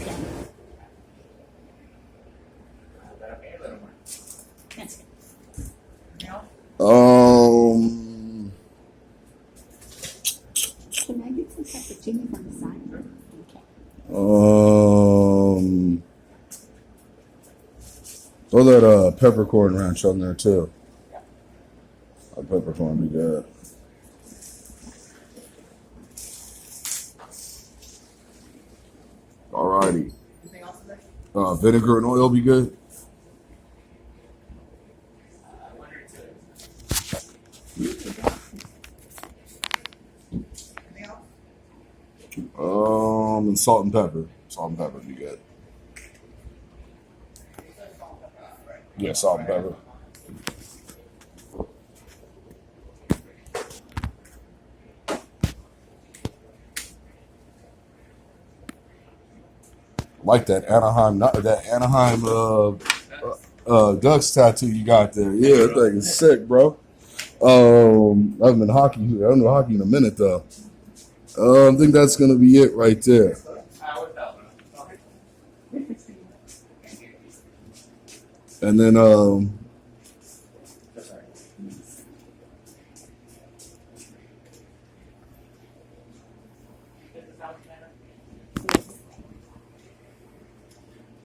Yeah. That's good. Um, Can I get some pepperoncinis on the side? Okay. throw that peppercorn ranch on there too. A peppercorn be good. Alrighty. Vinegar and oil be good. And salt and pepper. Salt and pepper be good. Yeah, salt and pepper. Like that Anaheim, not that Anaheim Ducks tattoo you got there. Yeah, that thing is sick, bro. I haven't been hockey. I haven't been hockey in a minute though. I think that's gonna be it right there. And then